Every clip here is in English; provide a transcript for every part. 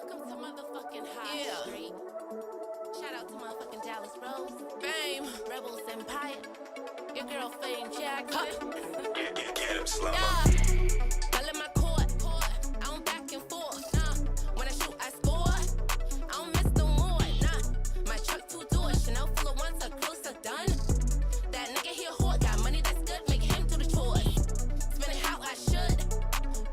Welcome to motherfucking High Street. Shout out to motherfucking Dallas Rose. Fame. Rebels Empire. Your girl Fame Jackson. Get him, Slumber. Yeah. I let my court. I don't back and forth. Nah. When I shoot, I score. I don't miss the more. Nah. My truck 2 doors. Chanel full of ones. A close, a done. That nigga here whore. Got money that's good. Make him do the chores. Spend it how I should.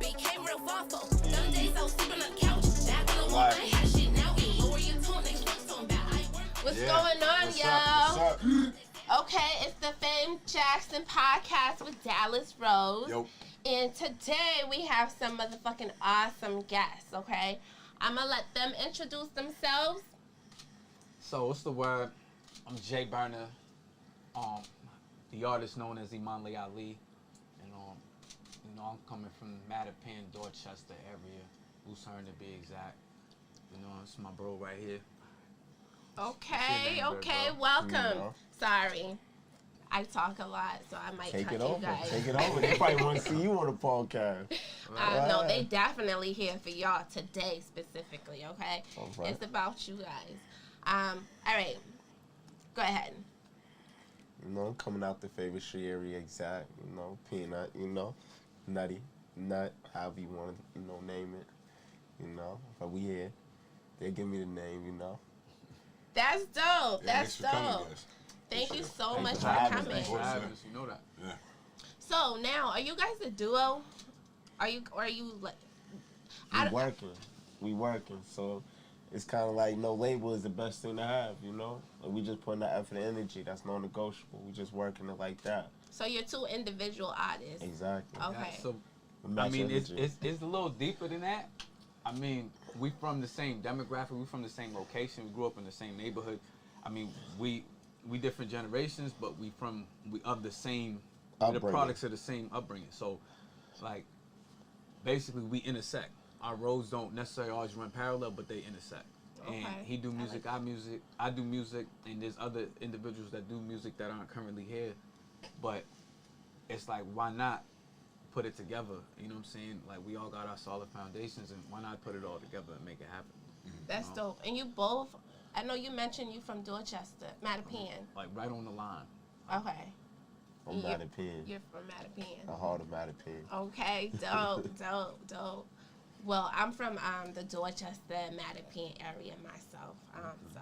Became real thoughtful. Some days I was sleeping on the couch. That on the wall. I had shit now. You lower your tone. They fucked on bad. What's going on, y'all? Okay, it's the Fame Jackson podcast with Dallas Rose. Yo. And today we have some motherfucking awesome guests, okay? I'm going to let them introduce themselves. So, what's the word? I'm Jay Burna, the artist known as Emanle Ali. And, I'm coming from Mattapan, Dorchester area, Lucerne to be exact. It's my bro right here. Okay, Bro. welcome. Sorry. I talk a lot, so I might cut you guys. Take it over. They probably want to see you on the podcast. No, they definitely here for y'all today specifically, okay? Right. It's about you guys. All right. Go ahead. Coming out the favorite street area exact, Peanut, Nutty, Nut, however you want to, name it, But we here. They give me the name, That's dope. Yeah, That's dope. Thank you so much for coming. Thanks for having us. You know that. Yeah. So now, are you guys a duo? Are you like? We working. So it's kind of like no label is the best thing to have, Like we just putting the effort and energy. That's non-negotiable. We just working it like that. So you're 2 individual artists. Exactly. Okay. Yeah, so, it's a little deeper than that. I mean, we from the same demographic. We from the same location. We grew up in the same neighborhood. I mean, we different generations, but we of the same. We're the products of the same upbringing. So, like, basically, we intersect. Our roads don't necessarily always run parallel, but they intersect. Okay. And he do music, I do music, and there's other individuals that do music that aren't currently here. But it's like, why not put it together? You know what I'm saying? Like, we all got our solid foundations, and why not put it all together and make it happen? That's dope. And you both, I know you mentioned you from Dorchester, Mattapan. Like, right on the line. Okay. From Mattapan. You're from Mattapan. The heart of Mattapan. Okay, dope. Well, I'm from the Dorchester, Mattapan area myself. So,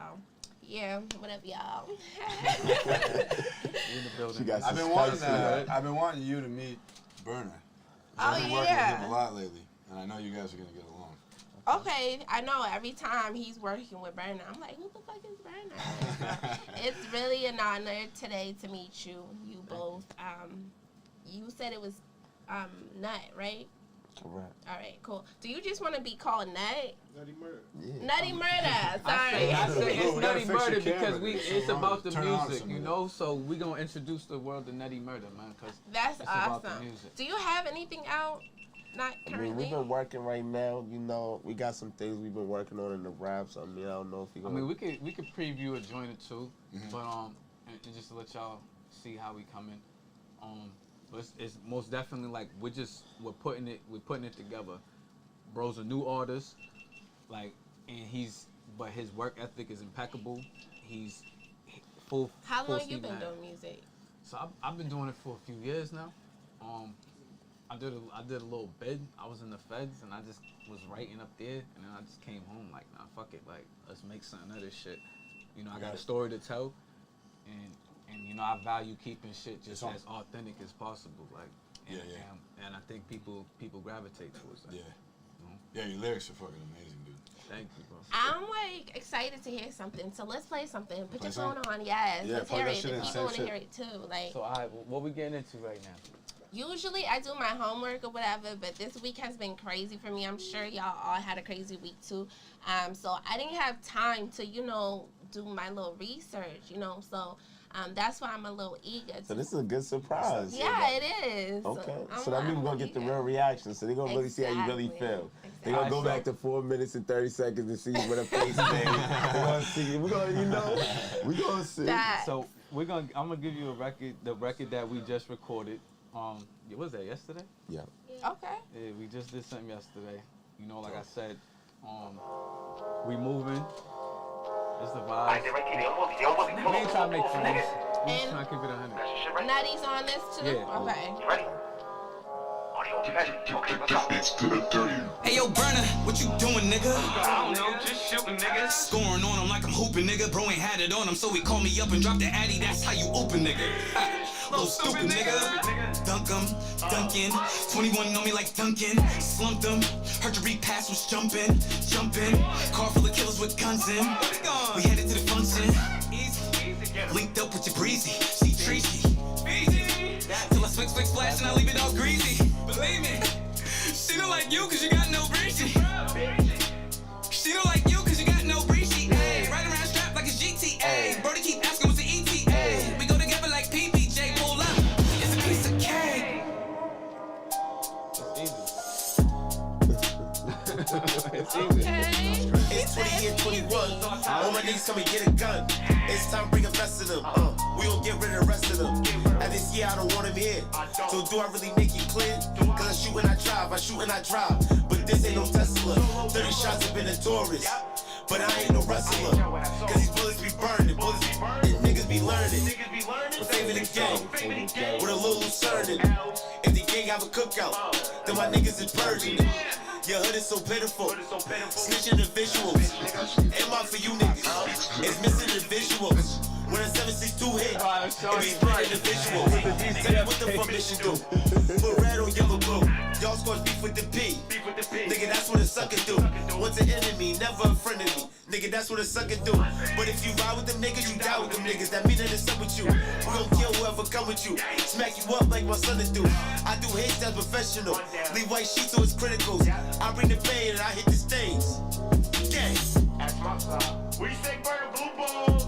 yeah, whatever, y'all. In the building. I've been wanting you to meet Burna. I've been working with him a lot lately, and I know you guys are gonna get along. Okay, I know every time he's working with Burna, I'm like, who the fuck is Burna? It's really an honor today to meet you both. You said it was Nut, right? Correct. All right, cool. Do you just want to be called Nut? Nutty Murda. Yeah. Nutty Murda. Sorry. I say it's Nutty Murda because it's about the Turn on music, some So we gonna introduce the world to Nutty Murda, man, because That's it's about the awesome. music. Do you have anything out? Not currently. we've been working right now. We got some things we've been working on in the raps. I don't know if you. We could preview a joint or two, but and just to let y'all see how we coming. But it's most definitely like we're putting it together. Bro's a new artist, like, and but his work ethic is impeccable. He's full. How full long you steam been ahead. doing music? So I've been doing it for a few years now. I did a little bid. I was in the feds and I just was writing up there, and then I just came home like, nah, fuck it, like let's make something of this shit. I got a story to tell, and I value keeping shit just as authentic as possible, like. And I think people gravitate towards that. Yeah. Yeah, your lyrics are fucking amazing, dude. Thank you, bro. I'm like excited to hear something. So let's play something. Put your phone on, Yeah, let's hear that it. shit The in, people want to same hear it too. Like, So what we getting into right now? usually I do my homework or whatever, but this week has been crazy for me. I'm sure y'all all had a crazy week too. So I didn't have time to, do my little research, so that's why I'm a little eager. So this is a good surprise. Yeah, it is. Okay. I'm So that means we're going to get the real reaction. So they're going to really see how you really feel. They're going to go back to 4 minutes and 30 seconds to see what a face is. They're going to see. We're going to, we're going to see. So I'm going to give you the record that we just recorded. Was that yesterday? Yeah. Okay. Yeah, we just did something yesterday. Like I said, We moving. It's the vibe. We ain't trying to make friends. We just trying to keep it 100. Nutty's on this too? Yeah. Okay. Ready? Hey yo, Burna, what you doing, nigga? I don't know, just shooting, nigga. Scoring on him like I'm hooping, nigga. Bro ain't had it on him, so he called me up and dropped the addy. That's how you open, nigga. Little stupid nigga. Dunk him, dunkin'. 21 on me like Duncan. Slumped him. Heard your repass was jumping. Car full of killers with guns in. We headed to the function. Linked up with your breezy. She treaty. Till I swick, splash, and I leave it all greasy. Believe me, she don't like you cause you got no breezy. She don't like you cause you got no breezy. Ayy, right around strapped like a GTA. Brody keep asking what's the ETA. We go together like PPJ, pull up. It's a piece of cake. It's easy. It's 20 and 21. All my niggas tell me get a gun. It's time to bring a rest of them. We gon' get rid of the rest of them. And this year I don't want him here. So do I really make it clear? Cause I shoot and I drive. But this ain't no Tesla. 30 shots have been notorious. But I ain't no wrestler. Cause these bullets be burning. And niggas be learning. We're saving the game. With a little concerning. If the gang have a cookout, then my niggas is purging it. Your hood is so pitiful. Snitching the visuals. Am I for you niggas? It's missing the visuals. When a 762 hit, it be splitting the visuals. Tell me what the fuck this should do. Put red on yellow blue. Y'all scores beef with the P. Nigga, that's what a sucker do. Once an enemy, never a friend of me. Nigga, that's what a sucker do. But if you ride with them niggas, you die with them niggas. That mean that it's up with you. We gon' kill whoever come with you. Smack you up like my son do. I do hits that's professional. Leave white sheets so it's criticals. I bring the pain and I hit the stains. Gang. That's my side. We say Burna blue balls.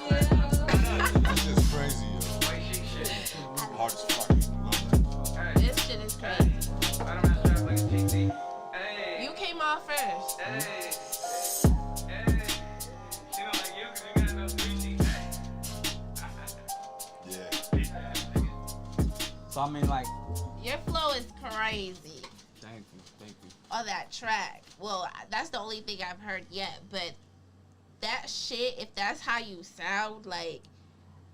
This shit's crazy, yo. Heart's fucking love it. This shit is crazy. You came off first. Yeah. So I mean, like, Your flow is crazy thank you. on that track. Well, that's the only thing I've heard yet, but that shit, if that's how you sound, like,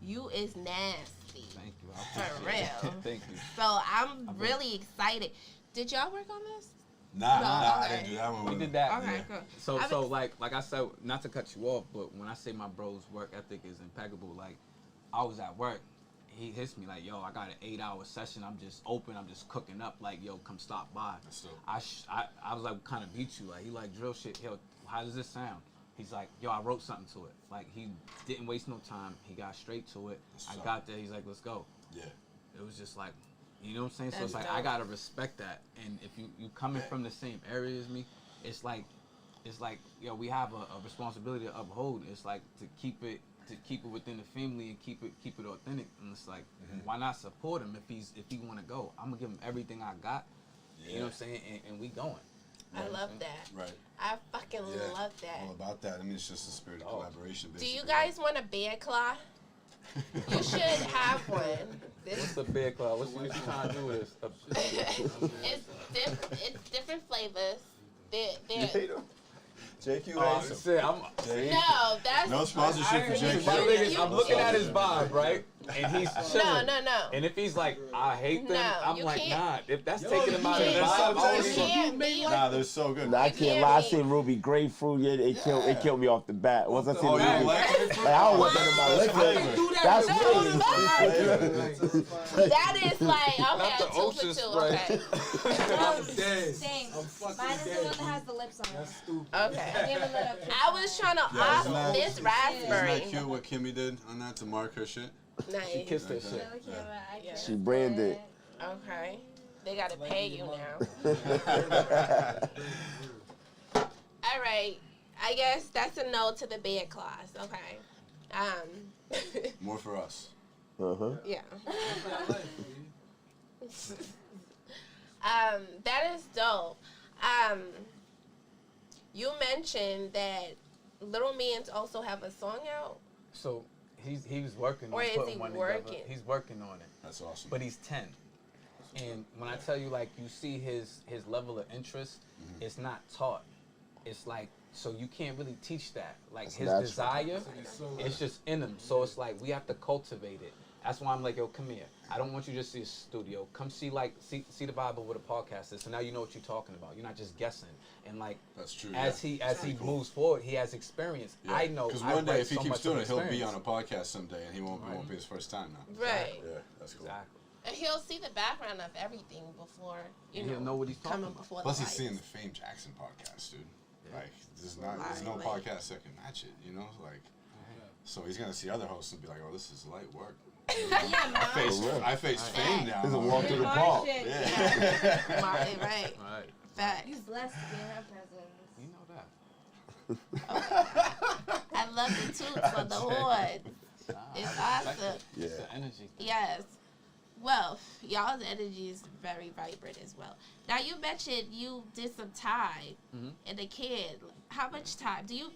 you is nasty. Thank you. For real. Thank you. So I'm really excited. Did y'all work on this? Nah, I okay. didn't do that one. We did that. Okay, Yeah. cool. So like I said, not to cut you off, but when I say my bro's work ethic is impeccable, like, I was at work, he hits me like, yo, I got an 8-hour session, I'm just open, I'm just cooking up, like, yo, come stop by. That's dope. I was like, kind of beat you, like, he like drill shit, yo, how does this sound? He's like, yo, I wrote something to it. Like, he didn't waste no time, he got straight to it. I got there, he's like, let's go. Yeah. It was just like, you know what I'm saying? So That's it's like, dope. I gotta respect that. And if you coming from the same area as me, it's like, yo, we have a responsibility to uphold. It's like to keep it within the family and keep it authentic. And it's like, why not support him if he want to go? I'm gonna give him everything I got. Yeah. You know what I'm saying? And we going. I love that. Right. I fucking Yeah. love that. All about that. I mean, it's just a spirit of collaboration. Do Basically. you guys want a bear claw? You should have one. What's the beer club? What you trying to do with this? It's different flavors. JQ Oh, shit, No, that's No sponsorship for My JQ. nigga, I'm looking at his vibe, right? And he's chilling. No. And if he's like, I hate them, No, I'm you like, can't. nah. If that's taking him out of you his can't. vibe, I You don't even. can't be Nah, they're so good. Nah, I can't lie. I be- seen Ruby grapefruit. Yeah, it killed me off the bat. Once I seen Oh, you don't Ruby, like it? like, I don't want that in my liquor. That's me. That is like, Not okay, the 2 ocean for 2. spray. Okay. Same. Mine is the one that has the lips on it. Okay. Give a little kiss. I was trying to Yeah, isn't off that- this Isn't raspberry. that cute what Kimmy did on that to mark her shit? She Nice. kissed that shit. Really cute, but I can't She branded. Okay. They gotta pay you now. All right. I guess that's a no to the bed clause. Okay. More for us. Yeah. That is dope. You mentioned that Little Man's also have a song out. So he was working Or on is putting he one working? together. He's working on it. That's awesome. But he's 10. And when I tell you, like, you see his level of interest, it's not taught. It's like, so you can't really teach that. Like, That's his natural. desire, it's just in him. So it's like, we have to cultivate it. That's why I'm like, yo, come here. I don't want you to just see a studio. Come see, like, see the vibe of what a podcast is. So now you know what you're talking about. You're not just guessing. And like, that's true. As he moves forward, he has experience. Yeah. I know. Because one day, if he keeps doing it, he'll be experience. on a podcast someday, and it won't be his first time now. Right. Yeah, that's cool. Exactly. And he'll see the background of everything before, He'll know what he's talking coming about. before Plus, the he's lights. seeing the Fame Jackson podcast, dude. Yeah. Like, there's no Right. podcast that can match it, you know? Like, so he's gonna see other hosts and be like, "Oh, this is light work." I faced Fame now. This is a walk through the park. Yeah. Right. Right. Facts. He's blessed to be in her presence. You know that. I love the toots for the horns. It's awesome. Yeah. It's the energy. Yes. Well, y'all's energy is very vibrant as well. Now you mentioned you did some time and a kid. How much time? Do you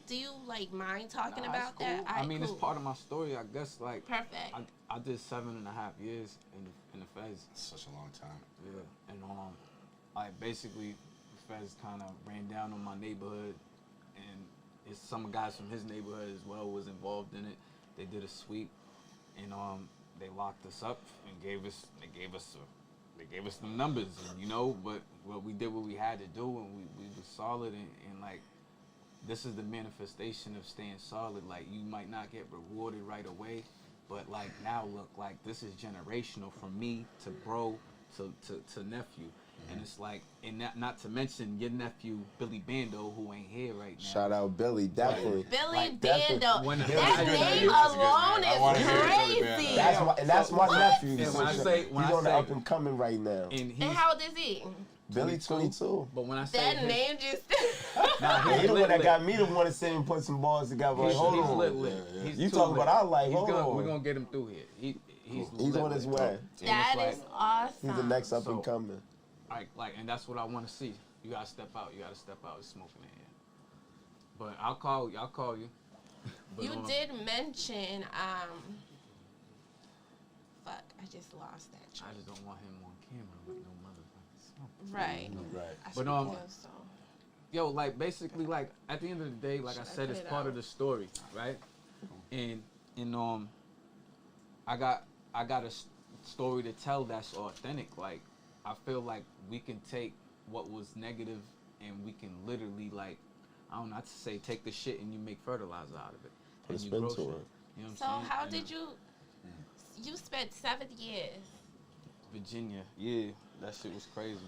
like mind talking Nah, about it's cool. that? I mean, cool. it's part of my story. I guess, like, Perfect. I did 7.5 years in the feds. That's such a long time. Yeah, and like, basically, the feds kind of ran down on my neighborhood, and it's some guys from his neighborhood as well was involved in it. They did a sweep, and they locked us up and they gave us the numbers, and, you know, but we did what we had to do, and we were solid, and like, this is the manifestation of staying solid. Like, you might not get rewarded right away, but like, now look, like, this is generational from me to bro to nephew. And it's like, and not to mention your nephew Billy Bando, who ain't here right now. Shout out Billy, definitely. Billy Like, Bando. When- That That's a good name name. That's a good alone name. I wanna hear Billy is Bando. crazy. That's my nephew. And So when I he's say on the up and coming right now. and he's And how old is he? Billy 22. But when I say That his- name just. nah, He he's the one lit, that lit. got me to want to sit and put some balls together. Like, He's hold on. lit, lit. Yeah, yeah. He's You too talking lit. about our life, He's hold gonna, on. we're gonna get him through here. He's He's lit, on his lit. way. And That it's is awesome. He's the next up and So- coming. like, and that's what I want to see. You gotta step out. You gotta step out. It's smoking in here. But I'll call you. But, You did mention, fuck, I just lost that I track. just don't want him on camera with no motherfucking smoke. Right. Right. I But, should feel so. Yo, like, basically, like, at the end of the day, like I Should I said, cut it's it part out? of the story, right? And I got a story to tell that's authentic. Like, I feel like we can take what was negative and we can literally, like, I don't know how to say, take the shit and you make fertilizer out of it. Put a And you spin grow to shit. it. You know what I'm So saying? how And, did you spent 7 years. Virginia, yeah, that shit was crazy.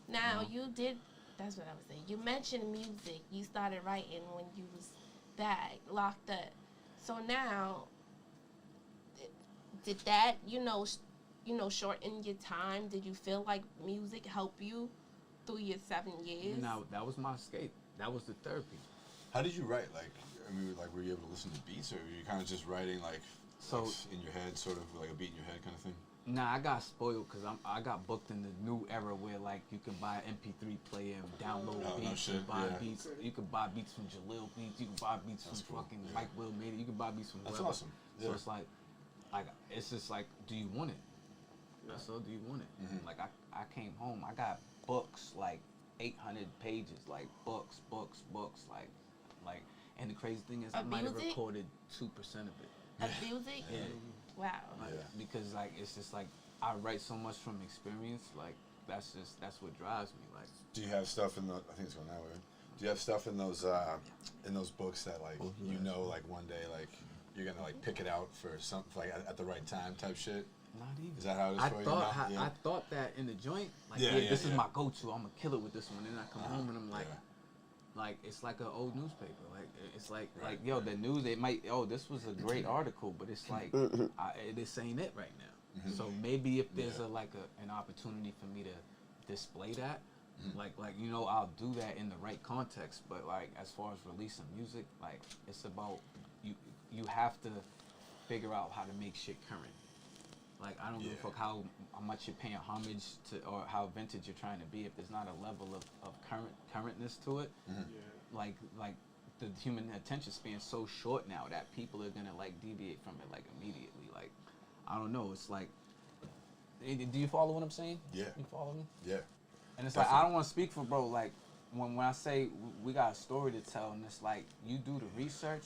Now you did, that's what I was saying. You mentioned music. You started writing when you was back, locked up. So now, did that, shorten your time? Did you feel like music helped you through your 7 years? Now, that was my escape. That was the therapy. How did you write? Like, I mean, like, were you able to listen to beats, or were you kind of just writing, like, So- in your head, sort of like a beat in your head kind of thing? Nah, I got spoiled because I got booked in the new era where, like, you can buy an MP3 player and download Oh, no beats shit, and buy yeah. beats. You can buy beats from Jalil Beats. You can buy beats That's from cool, fucking yeah. Mike Will made it. You can buy beats from That's whoever. awesome. So Yeah. it's like, it's just like, do you want it? That's all. Do you want it? Mhm. Like, I came home. I got books, like 800 pages, like books, like. And the crazy thing is, I Of might have music? recorded 2% of it. Of music? Yeah. Wow. Like, Yeah. because, like, it's just like I write so much from experience. Like, that's what drives me. Like, Do you have stuff in the? I think it's going that way. Do you have stuff in those books that, like, you know, like, one day, like, you're gonna, like, pick it out for something, like, at the right time type shit? not even. Is that how it is I for you thought now? Yeah. I thought that in the joint. Like, Yeah, this is yeah. my go-to. I'm gonna kill it with this one. Then I come home and I'm like. Yeah. Like, it's like an old newspaper. Like, it's like, Right, yo, the news, it might, this was a great article, but it's like, this ain't it right now. So maybe if there's Yeah. an opportunity for me to display that, like, I'll do that in the right context. But, like, as far as releasing music, like, it's about, you have to figure out how to make shit current. Like, I don't give a Yeah. fuck how much you're paying homage to, or how vintage you're trying to be. If there's not a level of currentness to it, like the human attention span is so short now that people are gonna, like, deviate from it, like, immediately. Like, I don't know. It's like Do you follow what I'm saying? Yeah. You follow me? Yeah. And it's like, I don't want to speak for bro. Like, when I say we got a story to tell, and it's like, you do the research,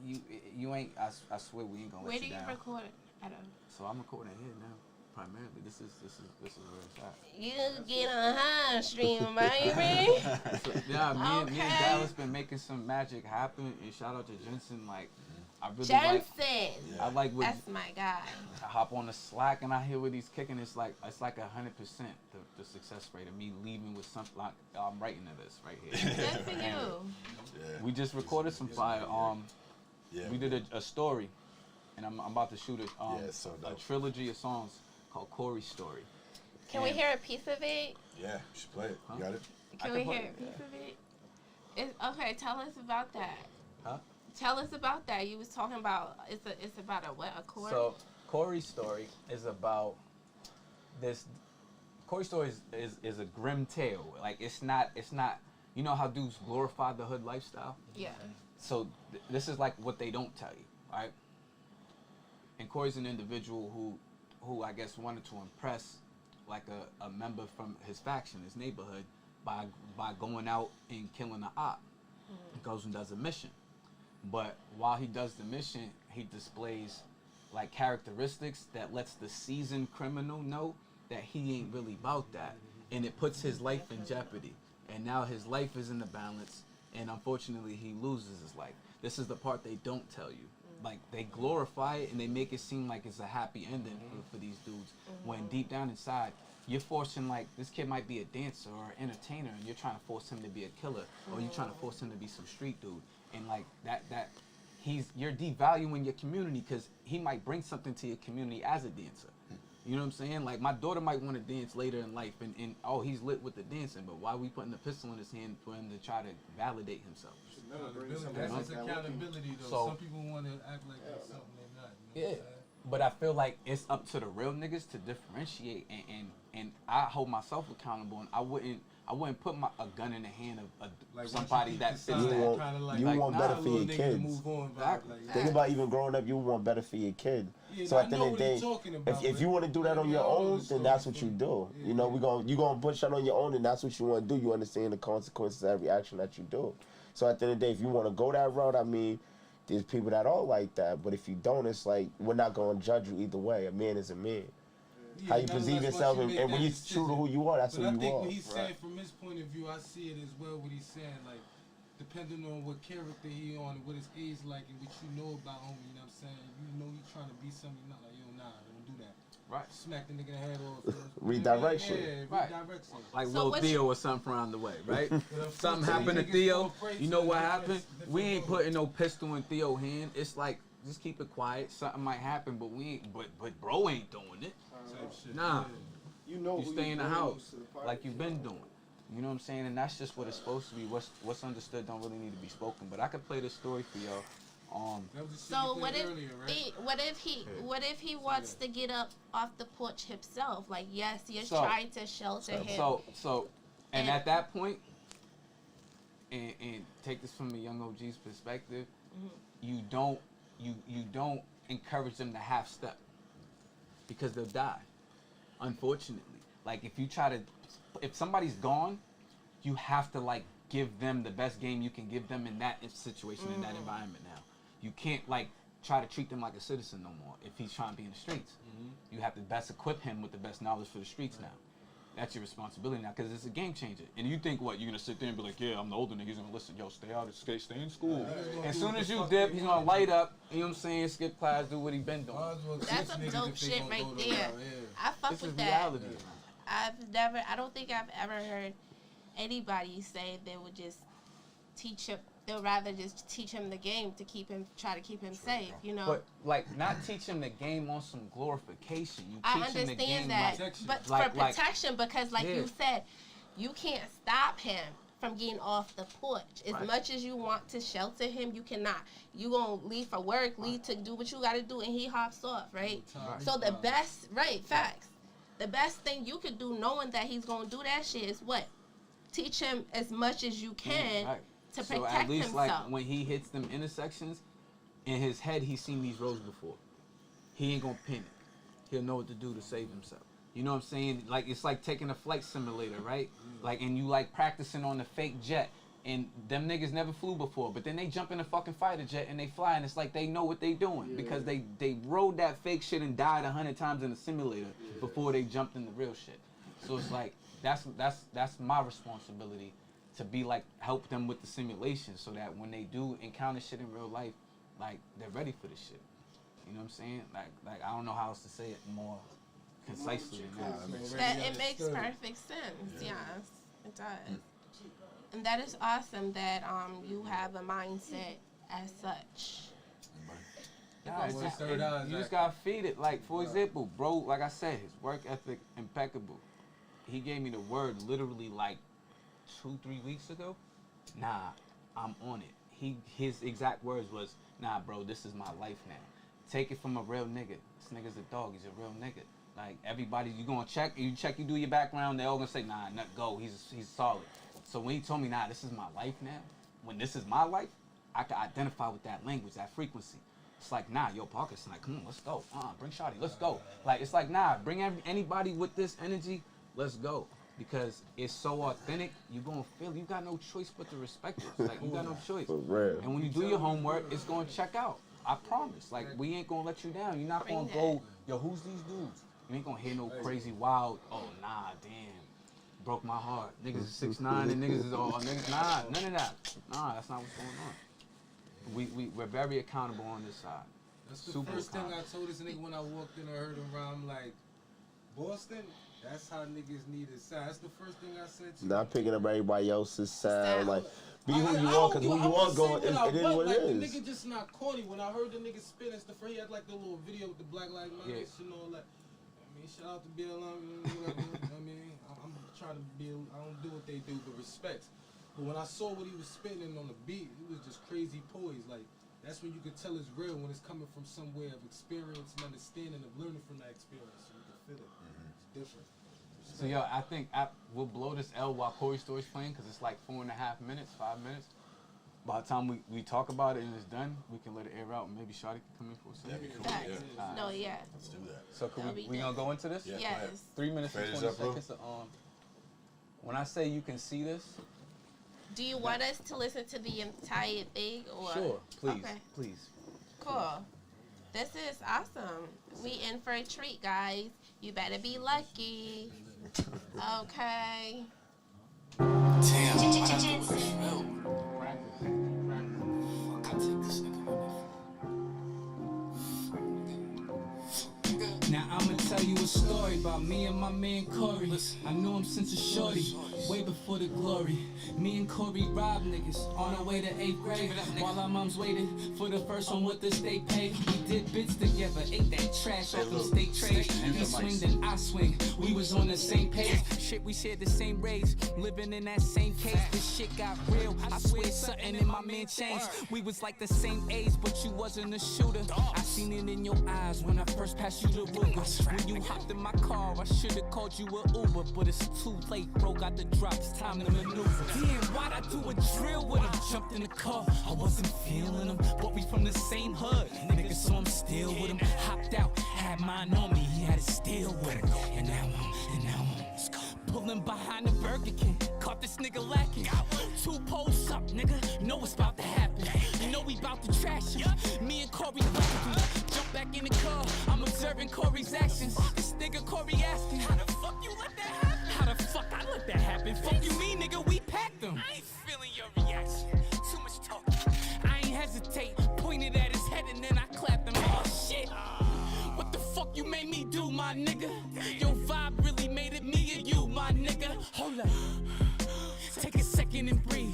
you ain't, I swear we ain't gonna let you down. Where do you record at? So I'm recording here now, primarily. This is where it's at. You get on high stream, baby. Yeah, me and Okay. Dallas been making some magic happen, and shout out to Jensen. Like, I really Jensen. I like what That's my guy. I hop on the Slack and I hear what he's kicking. It's like 100% the success rate of me leaving with something like I'm writing this right here. Good for you. Yeah. We just recorded some fire. Yeah. We did a story, and I'm about to shoot so a dope. trilogy of songs called Corey's Story. Can we hear a piece of it? Yeah. You should play it. You got it? Can we hear a piece of it? Okay, tell us about that. Huh? Tell us about that. You was talking about it's about a what? A chord? So Corey's Story is about this. Corey's Story is a grim tale. Like it's not. You know how dudes glorify the hood lifestyle? Yeah. So this is like what they don't tell you, right? And Corey's an individual who I guess wanted to impress like a member from his faction, his neighborhood, by going out and killing an op. He goes and does a mission. But while he does the mission, he displays like characteristics that lets the seasoned criminal know that he ain't really about that. And it puts his life in jeopardy. And now his life is in the balance. And unfortunately, he loses his life. This is the part they don't tell you. Like, they glorify it and they make it seem like it's a happy ending for these dudes. When deep down inside, you're forcing, like, this kid might be a dancer or an entertainer, and you're trying to force him to be a killer, or you're trying to force him to be some street dude. And, like, you're devaluing your community because he might bring something to your community as a dancer. You know what I'm saying? Like, my daughter might want to dance later in life, and oh, he's lit with the dancing, but why are we putting a pistol in his hand for him to try to validate himself? That's his accountability, though. So, some people want to act like that's something they're not. You know what I'm saying? But I feel like it's up to the real niggas to differentiate, and I hold myself accountable, and I wouldn't put a gun in the hand of Like somebody that fits you that. You want better for your kids. Exactly. Think about even growing up, you want better for your kid. Yeah, So I at the know end of the what day, you're talking about, if you want to do that on your own, then that's what you do. Yeah, You know, you gonna push that on your own, and that's what you want to do. You understand the consequences of every action that you do. So at the end of the day, if you want to go that route, I mean, there's people that are like that. But if you don't, it's like we're not gonna judge you either way. A man is a man. Yeah, How you perceive yourself, and when you're true to who you are, that's but who I you think are. what he's saying from his point of view, I see it as well. What he's saying, like, depending on what character he on, and what his age like, and what you know about him, you know what I'm saying? You know you trying to be something, you're not like, yo, nah, don't do that. Right. Smack the nigga in the head off. Redirection. Yeah, Right. redirection. Like So Lil Theo or something around the way, right? Something happened to Niggas Theo. so afraid You know to what address happened? different We ain't roles. putting no pistol in Theo's hand. It's like, just keep it quiet. Something might happen, but we ain't. But bro ain't doing it. Type shit. Nah. Yeah. You know, You who stay in the bring house to the party. like you've been doing. You know what I'm saying? And that's just what it's supposed to be. What's understood don't really need to be spoken. But I could play this story for y'all. That was the shit So you what played if earlier, right? what if he wants to get up off the porch himself? Like, yes, you're So- trying to shelter him. So, and at that point, and take this from a young OG's perspective, you don't encourage them to half step because they'll die. Unfortunately, like if somebody's gone, you have to like give them the best game you can give them in that situation, in that environment. Now, you can't like try to treat them like a citizen no more. If he's trying to be in the streets, you have to best equip him with the best knowledge for the streets now. That's your responsibility now, because it's a game changer. And you think what, you're gonna sit there and be like, yeah, I'm the older nigga, he's gonna listen, yo, stay out, stay in school. As soon as you dip, he's gonna light up, you know what I'm saying, skip class, do what he been doing. That's some dope shit right there. I fuck This is with that. reality. I don't think I've ever heard anybody say they would just teach him. They'll rather just teach him the game to try to keep him safe. You know. But like, not teach him the game on some glorification. You I teach him the game understand that, like, but like- for protection, because like Yeah. you said, you can't stop him from getting off the porch. As Right. much as you want to shelter him, you cannot. You gonna leave for work, leave to do what you gotta do, and he hops off, right? So the best, facts. The best thing you could do, knowing that he's gonna do that shit, is what? Teach him as much as you can right. to So protect at least himself. like when he hits them intersections, in his head he's seen these roads before. He ain't gonna panic. he'll know what to do to save himself. You know what I'm saying? Like, it's like taking a flight simulator, right? Like, and you like practicing on the fake jet. And them niggas never flew before, but then they jump in a fucking fighter jet and they fly, and it's like they know what they doing because they rode that fake shit and died 100 times in the simulator before they jumped in the real shit. So it's like that's my responsibility to be like help them with the simulation so that when they do encounter shit in real life, like they're ready for the shit. You know what I'm saying? Like I don't know how else to say it more concisely than that. It makes perfect sense. Yes, it does. And that is awesome that you have a mindset as such. Nah, you just gotta feed it. Like, for example, bro, like I said, his work ethic impeccable. He gave me the word literally like 2-3 weeks ago. Nah, I'm on it. His exact words was, nah, bro, this is my life now. Take it from a real nigga. This nigga's a dog. He's a real nigga. Like, everybody, you gonna check, you do your background, they all gonna say, nah, not go. He's solid. So when he told me, nah, this is my life now, when this is my life, I can identify with that language, that frequency. It's like, nah, yo, Parker's like, come on, let's go. Bring Shotty, let's go. Like, it's like, nah, bring anybody with this energy, let's go. Because it's so authentic, you gonna feel, you got no choice but to respect it. Like, you got no choice. And when you do your homework, it's gonna check out. I promise. Like, we ain't gonna let you down. You're not gonna go, yo, who's these dudes? You ain't gonna hear no crazy wild, oh, nah, damn. Broke my heart. Niggas is 6'9" and niggas is all niggas. Nah, none of that. Nah, that's not what's going on. We're very accountable on this side. That's the first thing I told this nigga when I walked in and heard him rhyme. I'm like, Boston, that's how niggas need it sound. That's the first thing I said to you. Not picking up everybody else's sound. Like, be who you want, because who you want going, it is what it is. The nigga just not corny. When I heard the nigga spit and stuff, he had like the little video with the Black Lives Matter and all that. I mean, shout out to BLM. I mean, I'm trying to be, I don't do what they do, but respect. But when I saw what he was spitting on the beat, it was just crazy poise. Like, that's when you could tell it's real, when it's coming from somewhere of experience and understanding of learning from that experience. So you can feel it. It's different. So, yo, I think we'll blow this L while Corey Story's playing, because it's like 4.5 minutes, 5 minutes. By the time we talk about it and it's done, we can let it air out and maybe Shotty can come in for a second. That'd be cool. No, yeah. Let's do that. So can we gonna go into this? Yeah, Yes. 3 minutes and 20 seconds. When I say you can see this, Do you want us to listen to the entire thing? Or? sure, please, Okay. please. Cool. This is awesome. We in for a treat, guys. You better be lucky. Okay. Now I'ma tell you a story about me and my man Corey. I knew him since a shorty, way before the glory. Me and Corey robbed niggas on our way to 8th grade. While our moms waited for the first one with the state pay. We did bits together, ate that trash off them state trays. He swing, then I swing, we was on the same page. Shit, we shared the same race, living in that same case. This shit got real, I swear something in my man changed. We was like the same age, but you wasn't a shooter. I seen it in your eyes when I first passed you the Ruger. When you hopped in my car, I should've called you an Uber, but it's too late, bro, got the drops, time to maneuver. Damn, why'd I do a drill with him? Jumped in the car, I wasn't feeling him, but we from the same hood. Niggas, so I'm still with him. Hopped out, had mine on me, he had it still with him. And now I'm pulling behind the Burger King, caught this nigga lacking. 2 poles up, nigga, know what's about to happen. You know we about to trash him. Me and Corey laughing. Jump back in the car, I'm observing Corey's actions. This nigga Corey asking, how the fuck you let that happen? How the fuck I let that happen? Fuck you mean, nigga, we packed them. I ain't feeling your reaction, too much talking. I ain't hesitate, pointed at his head and then I clapped him. Oh shit, what the fuck you made me do, my nigga? Your vibe really made it me and you, my nigga. Hold up, take a second and breathe.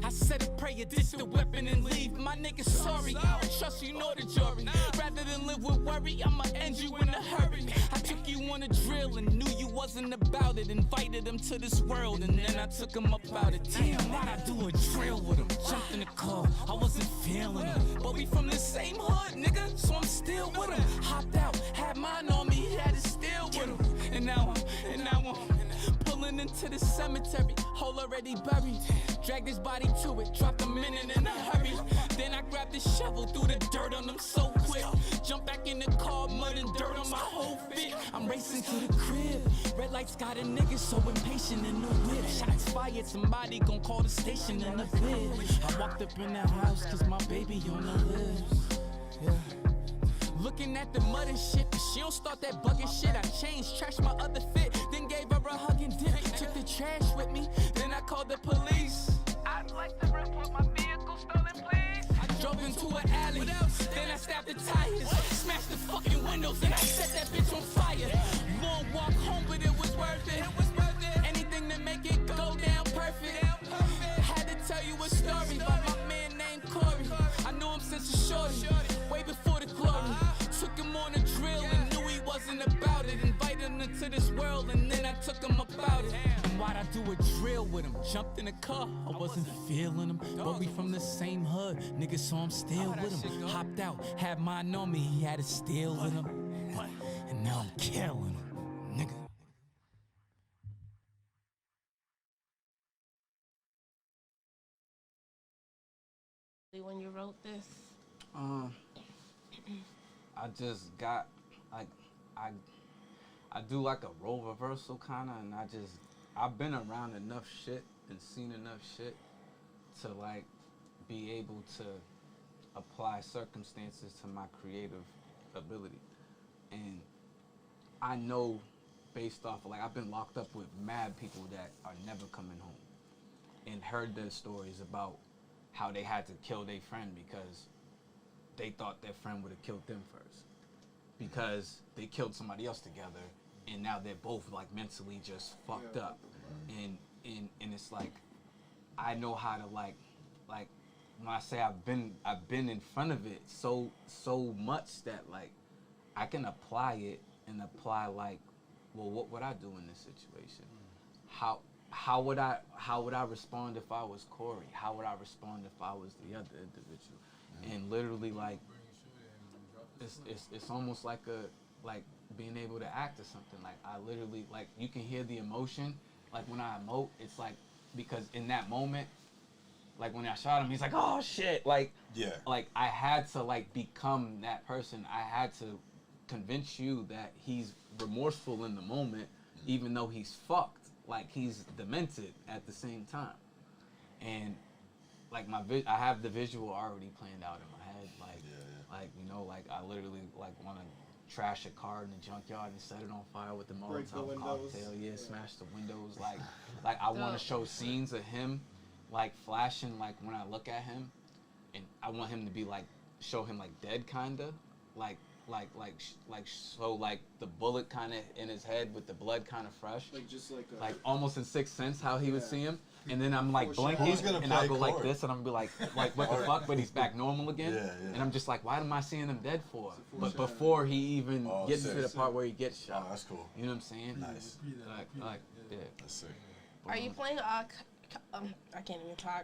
I said a prayer, ditch the weapon and leave. My nigga, sorry, I don't trust you nor the jury. Rather than live with worry, I'ma end you in a hurry. I took you on a drill and knew you wasn't about it. Invited him to this world and then I took him up out it. Damn, why'd I do a drill with him? Jumped in the car, I wasn't feeling him. But we from the same hood, nigga, so I'm still with him. Hopped out, had mine on me, he had it still with him. And now I'm pulling into the cemetery, hole already buried. Drag this body to it, drop the minute in a hurry. Then I grab the shovel, threw the dirt on them so quick. Jump back in the car, mud and dirt on my whole fit. I'm racing to the crib. Red lights got a nigga so impatient in the whip. Shots fired, somebody gon' call the station in a bit. I walked up in the house cause my baby on the lips. Yeah. Looking at the mud and shit, but she don't start that bugging shit. I changed, trashed my other fit, then gave her a hug and dip. Took the trash with me, then I called the police. I'd like to report my vehicle stolen, please. I drove into an alley, then I stabbed the tires. Smashed the fucking windows, and I set that bitch on fire. Long walk home, but it was worth it. Anything to make it go down perfect. Had to tell you a story about my man named Corey. I knew him since a shorty, way before the glory. Took him on a drill and knew he wasn't about it. Invited him into this world and then I took him about it. And why'd I do a drill with him? Jumped in the car, I wasn't feeling him. But we from the same hood, niggas saw him still with him. Hopped out, had mine on me, he had a steel with him. And now I'm killing him, nigga. When you wrote this? I just got like I do like a role reversal kind of, and I've been around enough shit and seen enough shit to like be able to apply circumstances to my creative ability. And I know based off of like I've been locked up with mad people that are never coming home, and heard their stories about how they had to kill their friend because they thought their friend would have killed them first, because they killed somebody else together, and now they're both like mentally just fucked up. And it's like I know how to like when I say I've been in front of it so much that like I can apply it and apply like, well, what would I do in this situation? How would I respond if I was Corey? How would I respond if I was the other individual? And literally like it's almost like being able to act or something. Like I literally like you can hear the emotion. Like when I emote, it's like because in that moment, like when I shot him, he's like, oh shit, like like I had to like become that person. I had to convince you that he's remorseful in the moment, even though he's fucked. Like he's demented at the same time. And like I have the visual already planned out in my head. Like you know, like I literally like want to trash a car in the junkyard and set it on fire with the Molotov cocktail. Yeah, smash the windows. Like I want to show scenes of him like flashing like when I look at him, and I want him to be like show him like dead kinda, so like the bullet kind of in his head with the blood kind of fresh, like almost in Sixth Sense how he would see him, and then I'm like blinking and I'll go like this and I'm gonna be like what the fuck, but he's back normal again, and I'm just like, why am I seeing him dead for? But before he even gets to the part where he gets shot. Oh, that's cool. You know what I'm saying? Nice. Like yeah. That's sick. Are you playing all? I can't even talk.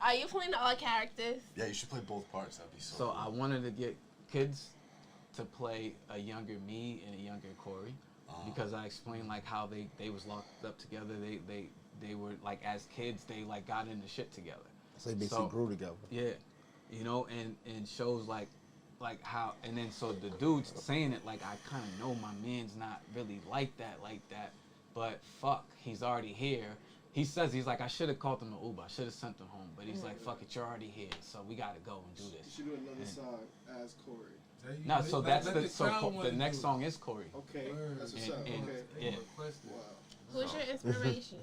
Are you playing all characters? Yeah, you should play both parts. That'd be so. So cool. I wanted to get kids to play a younger me and a younger Corey, because I explained like how they was locked up together. They were like as kids they like got into shit together. So they basically grew together. Yeah, you know, and shows like how, and then so the dude's saying it like I kind of know my man's not really like that, but fuck, he's already here. He says, he's like, I should have called him an Uber. I should have sent him home. But he's like, fuck it, you're already here. So we got to go and do this. You should do another song as Corey. No, so that's the next song is Corey. Okay, that's what's up. Okay. Yeah. Wow. Who's your inspiration?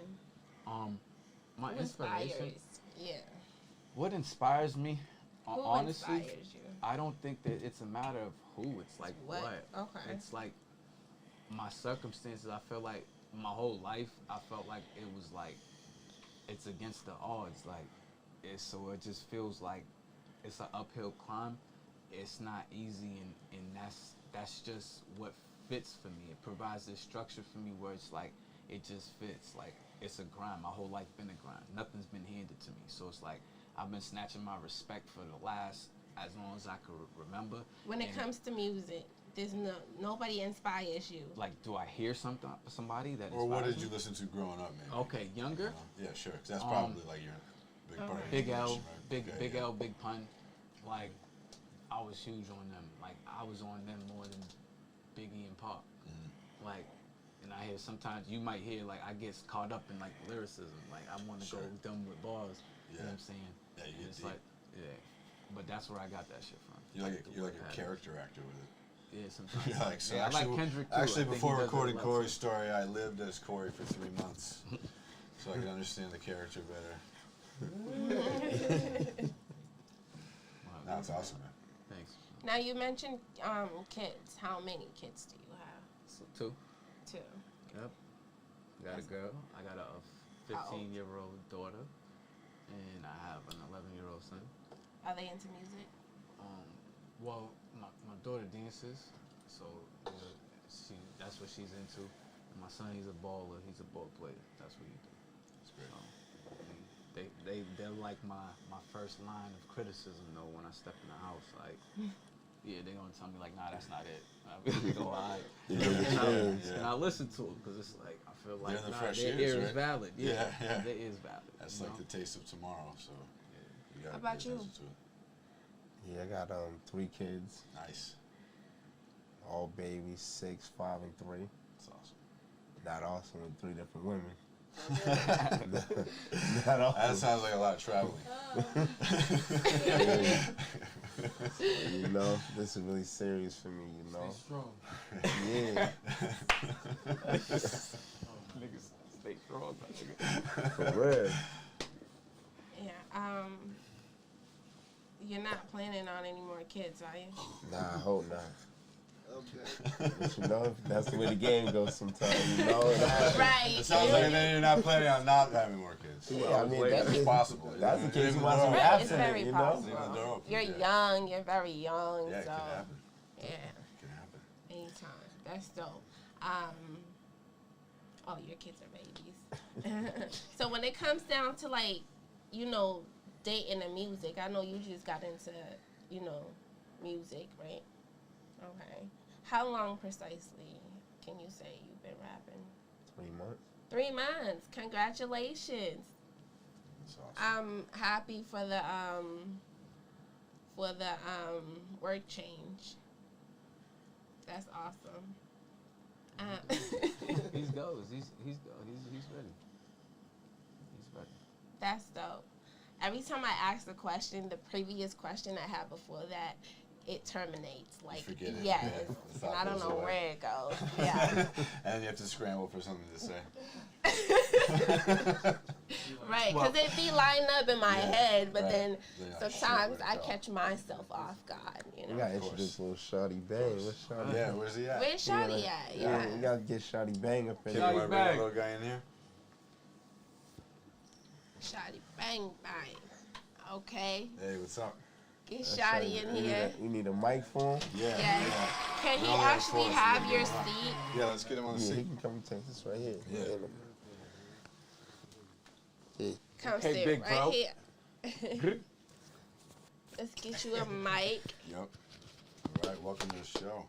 My Who inspiration. inspires? Yeah. What inspires me? Who Honestly, inspires you? I don't think that it's a matter of who. It's like what. Okay. It's like my circumstances. I feel like my whole life, I felt like it was like it's against the odds. Like so it just feels like it's an uphill climb. It's not easy, and that's just what fits for me. It provides this structure for me where it's like it just fits. Like it's a grind. My whole life been a grind. Nothing's been handed to me. So it's like I've been snatching my respect for the last as long as I could remember. When it comes to music, There's nobody inspires you. Like, do I hear somebody that Or what inspires did you me? listen to growing up, maybe? Okay, younger. Yeah, sure. 'Cause that's probably like your big part of Big your L, generation, right? Big L, Big Pun. Like, I was huge on them. Like, I was on them more than Biggie and Pop. Like, and I hear sometimes you might hear like I get caught up in like lyricism. Like I want to go dumb with bars. You know what I'm saying? Yeah, you And get it's deep. like, yeah. But that's where I got that shit from. You're like a character actor with it. Yeah, sometimes. Yeah, like, so yeah, actually, I like Kendrick too. I actually think before he does it recording a lot, Corey's too. story, I lived as Corey for 3 months, so I could understand the character better. That's awesome, man. Thanks. Now you mentioned kids. How many kids do you have? So, 2. 2. Yep. Got a girl. I got a 15-year-old daughter, and I have an 11-year-old son. Are they into music? Well, my daughter dances, so that's what she's into. And my son, he's a baller. He's a ball player. That's what he do. That's great. They're like my first line of criticism though when I step in the house. Like, yeah, they're gonna tell me like, nah, that's not it. I go, all right. And I listen to them because it's like I feel like They're in the fresh their ears, ear right? is valid. Yeah. Their ear is valid. That's you like know? the taste of tomorrow. So you gotta How about pay you? attention to it. Yeah, I got 3 kids, Nice. all babies, 6, 5, and 3. That's awesome. Not awesome with 3 different women. Not awesome. That sounds like a lot of traveling. You know, this is really serious for me. You know. Stay strong. Yeah. Niggas stay strong, my nigga. For real. Yeah. You're not planning on any more kids, are you? Nah, I hope not. Okay. But you know, that's the way the game goes sometimes. You know. Right. It sounds like then you're not planning on not having more kids. Yeah, I mean, It's possible. that's the case. You might as well Right, have it's it, very you know. possible. Leaving the door open, You're yeah. young. You're very young. Yeah, it so could happen. yeah, It can happen. anytime. That's dope. Oh, your kids are babies. So when it comes down to like, dating and music, I know you just got into, music, right? Okay. How long precisely can you say you've been rapping? 3 months. 3 months. Congratulations. That's awesome. I'm happy for the work change. That's awesome. He goes. He's ready. He's ready. That's dope. Every time I ask a question, the previous question I had before that, it terminates. Like, forget it. yes. Yeah, the And thought I don't goes know away. where it goes. Yeah. And you have to scramble for something to say. Right, because it be lined up in my head, but right. then Then you're like, sometimes shit, I where'd it go? catch myself off guard, We gotta introduce little Shotybang. Where's Shotty? Yeah, where's he at? Where's Shotty at? Yeah, we gotta get Shotybang up in Can you there. want to bring that little guy in here? Shotty bang bang. Okay. Hey, what's up? Get Shotty in here. You need a mic for him? Yeah. Yes. Can he We only have actually 4, so have we your can go around. seat? Yeah, let's get him on the Yeah, he seat. can come and take this right here. Yeah. Yeah. Come Hey, sit big right bro. here. Let's get you a mic. Yep. All right, welcome to the show.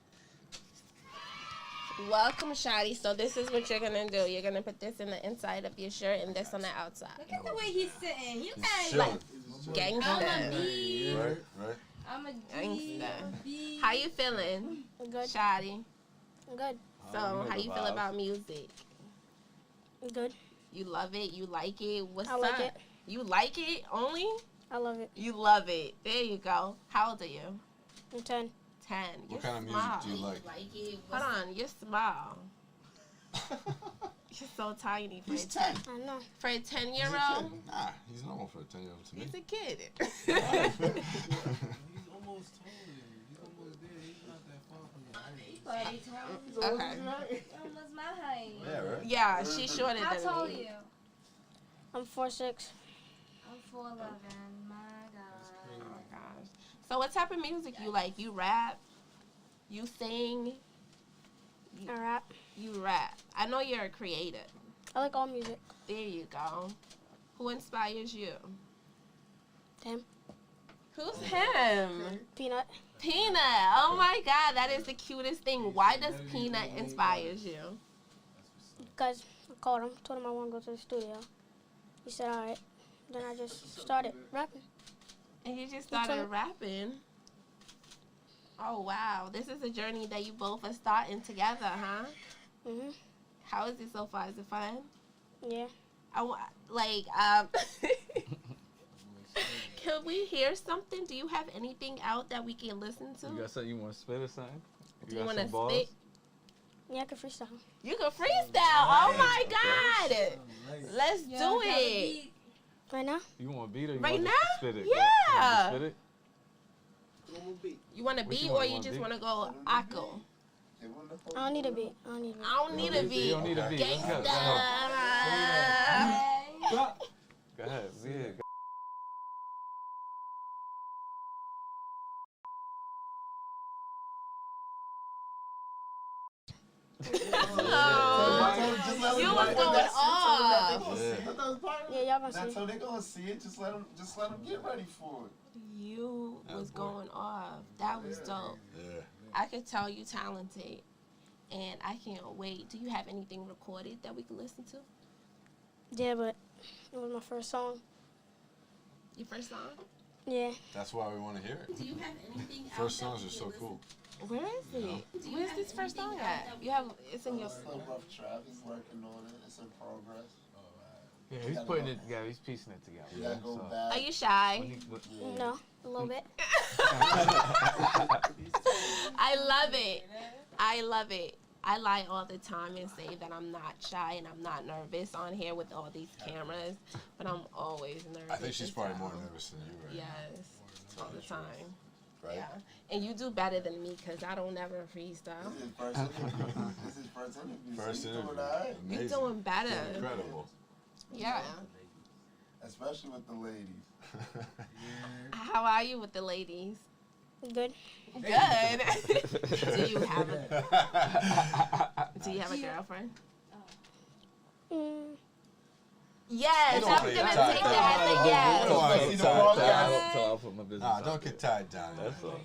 Welcome, Shotty. So this is what you're gonna do. You're gonna put this in the inside of your shirt and this on the outside. Look at the way he's sitting. You He's guys chilling. I'm a Gangsta. B. Right, right. I'm a D. Gangsta. A B. How you feeling, Good. Shotty? Good. So how you feel about music? Good. You love it? You like it? What's I like up? it. You like it only? I love it. You love it. There you go. How old are you? I'm 10. 10. What kind of music do you like? Hold on, you're small. You're so tiny for He's a 10. I know. For a He's a 10-year-old. kid. Nah, he's normal for a 10-year-old to me. He's a kid. He's almost taller. He's almost there. He's not that far from your height. Buddy, tall. Okay. Almost my height. Yeah, right? Yeah, she's shorter How than tall are me. you? I'm 4'6". I'm 4'11". My God. Oh my gosh. So what type of music you like? You rap? You sing? I rap. You rap. I know you're a creator. I like all music. There you go. Who inspires you? Him. Who's him? Peanut. Peanut. Oh my God, that is the cutest thing. Why does Peanut inspire you? Because I called him, told him I want to go to the studio. He said, all right. Then I just started rapping. And you just started rapping. Oh wow, this is a journey that you both are starting together, huh? Mhm. How is it so far? Is it fun? Yeah. Can we hear something? Do you have anything out that we can listen to? You got something you want to spit or something? Do you got want to some balls? spit? Yeah, I can freestyle. You can freestyle. Oh my God. Let's do it. Right now? You want a beat or you Right want now? to spit it? Yeah. Spit it? You want a What you beat want? or You you want a just beat? want to go Akko? I don't need a beat. I don't need a beat. You don't need a beat. Let's go. Gangsta. Go ahead. Yeah. You was going off. Yeah, y'all gonna see. That's how they gonna see it. Just let them get ready for it. You was going off. That was dope. Yeah. I could tell you talented, and I can't wait. Do you have anything recorded that we can listen to? Yeah, but it was my first song. Your first song? Yeah. That's why we want to hear it. Do you have anything out First that songs we are can so listen cool. Where is it? Where's this first song at? You have it's in your. Still rough trap. He's working on it. It's in progress. Yeah, he's putting it together. He's piecing it together. You gotta go So, back. Are you shy? No, a little bit. I love it. I love it. I lie all the time and say that I'm not shy and I'm not nervous on here with all these cameras, but I'm always nervous. I think she's as probably hell. more nervous than you right Yes, all the time. Right? Yeah, and you do better than me because I don't ever freestyle. This is first interview. This is first interview. First so interview. You're Amazing. doing better. Incredible. Yeah. Especially with the ladies. How are you with the ladies? Good. Good. Do you have a girlfriend? Yes, You don't I'm wanna gonna get take tied that as a down. yes. You don't wanna get tied down. Tell her I put my business Nah, out don't there. get tied down. That's all.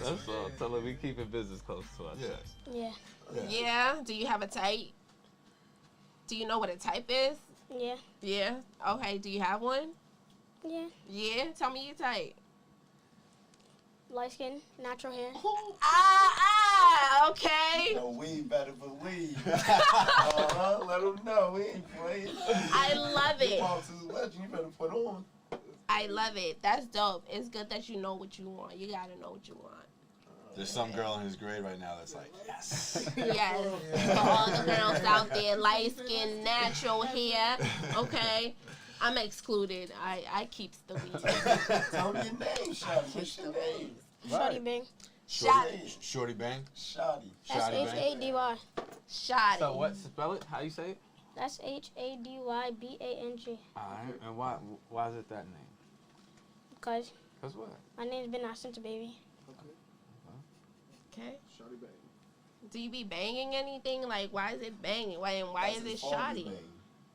That's all. Tell her we keeping business close to us. Yeah. Yeah. Yeah. Do you have a type? Do you know what a type is? Yeah. Yeah. Okay. Do you have one? Yeah. Yeah. Tell me your type. Light skin, natural hair. Okay. No, we better believe. Let them know we ain't playing. I love it. Boss is a legend. You better put on. I love it. That's dope. It's good that you know what you want. You gotta know what you want. There's some girl in his grade right now that's like, yes. Yes. For all the girls out there, light skin, natural hair. Okay. I'm excluded. I keep the weed. Tell me your name, Shotty. What's your name? Shotybang. Shotybang. Shotty. S-H-A-D-Y. Shotty. So what? Spell it. How you say it? That's H-A-D-Y-B-A-N-G. Alright. And why is it that name? Because Cause what? my name's been out since a baby. Okay. Shotybang. Do you be banging anything? Like, why is it banging? Why is it Shotty?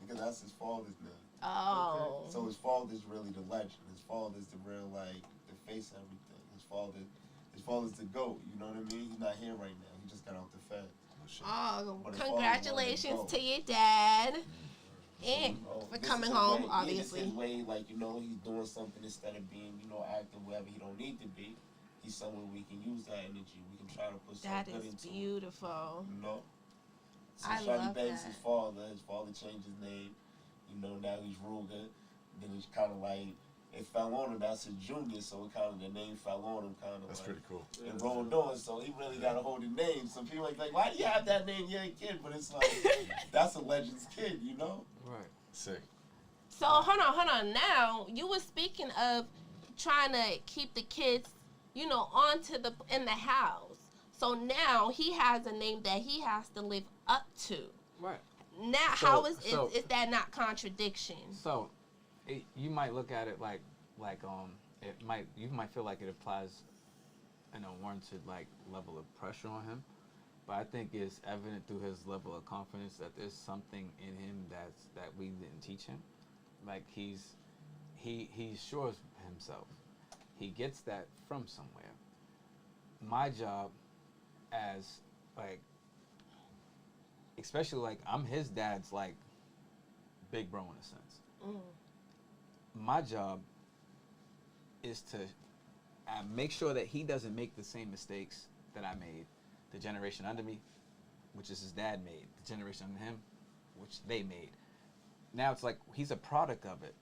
Because that's his father's name. Oh. So his father's really the legend. His father's the real, like, the face of everything. His father's the GOAT, you know what I mean? He's not here right now. He just got out the Fed. Oh, But his congratulations father to your dad. And Oh, for this coming is his home, way. obviously. Yeah, this is his way, like, you know, he's doing something instead of being, you know, acting wherever he don't need to be. He's somewhere we can use that energy. We can try to put That something is into it, beautiful. you know? So I Shotty love Banks, that. his father changed his name. You know, now he's Ruger. Then it's kind of like, it fell on him. That's his junior, so it kind of, the name fell on him kind of That's like. pretty cool. And rolled on, so he really got a hold of the name. Some people like, why do you have that name? You're a kid. But it's like, that's a legend's kid, you know? Right. Sick. So hold on. Now you were speaking of trying to keep the kids, you know, in the house. So now he has a name that he has to live up to. Right. Now, So- how is so- is that not contradiction? So, you might look at it like you might feel like it applies an unwarranted like level of pressure on him, but I think it's evident through his level of confidence that there's something in him that we didn't teach him. Like he's sure of himself, he gets that from somewhere. My job as, like, especially, like, I'm his dad's, like, big bro in a sense. My job is to make sure that he doesn't make the same mistakes that I made, the generation under me, which is his dad made, the generation under him, which they made. Now it's like he's a product of it.